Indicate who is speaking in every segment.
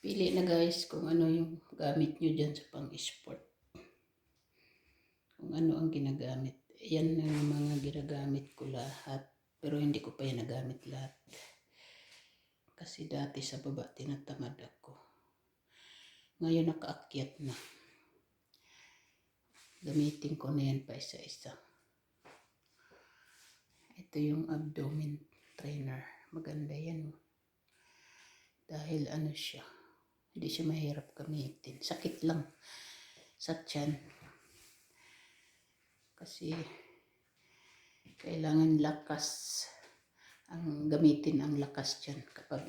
Speaker 1: Pili na guys kung ano yung gamit nyo dyan sa pang-sport. Kung ano ang ginagamit. Yan ang mga ginagamit ko lahat. Pero hindi ko pa yan nagamit lahat. Kasi dati sa baba tinatamad ako. Ngayon nakaakyat na. Gamitin ko na yan pa isa-isa. Ito yung abdomen trainer. Maganda yan. Dahil ano siya. Hindi siya mahirap gamitin. Sakit lang sa tiyan. Kasi kailangan lakas. Ang gamitin ang lakas tiyan kapag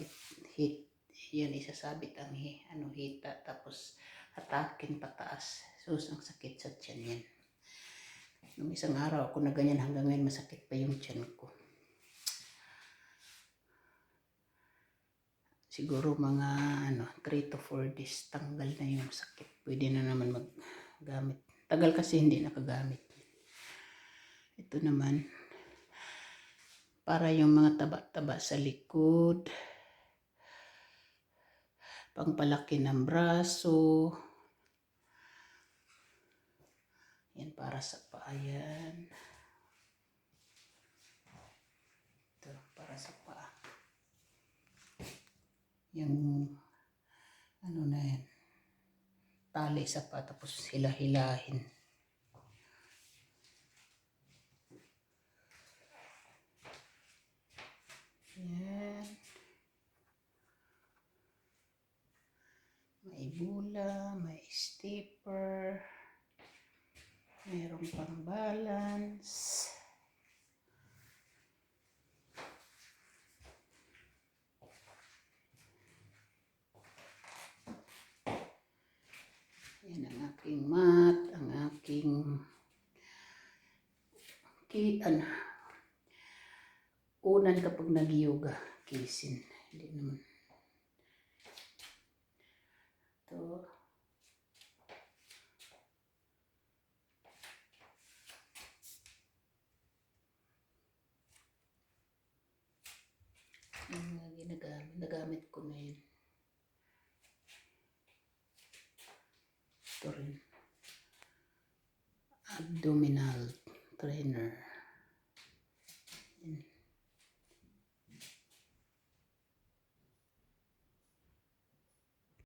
Speaker 1: hit. Yan isasabit ang hita. Tapos hatakin pataas. So ang sakit sa tiyan yan. Nung isang araw ako na ganyan hanggang ngayon masakit pa yung tiyan ko. Siguro mga 3 to 4 days tanggal na yung sakit. Pwede na naman maggamit. Tagal kasi hindi nakagamit. Ito naman para yung mga taba-taba sa likod. Pangpalaki ng braso. Yan para sa paa yan. Ito para sa paa. Yung ano na yan. Tali sa paa tapos hila-hilahin. Yan. May bula, may stepper. Mayroong pang balance. Yan ang aking mat, ang aking unan kapag nag-yoga, kisin. Hindi naman. Ito. Yung mga nagamit ko na yun. Ito rin. Abdominal trainer.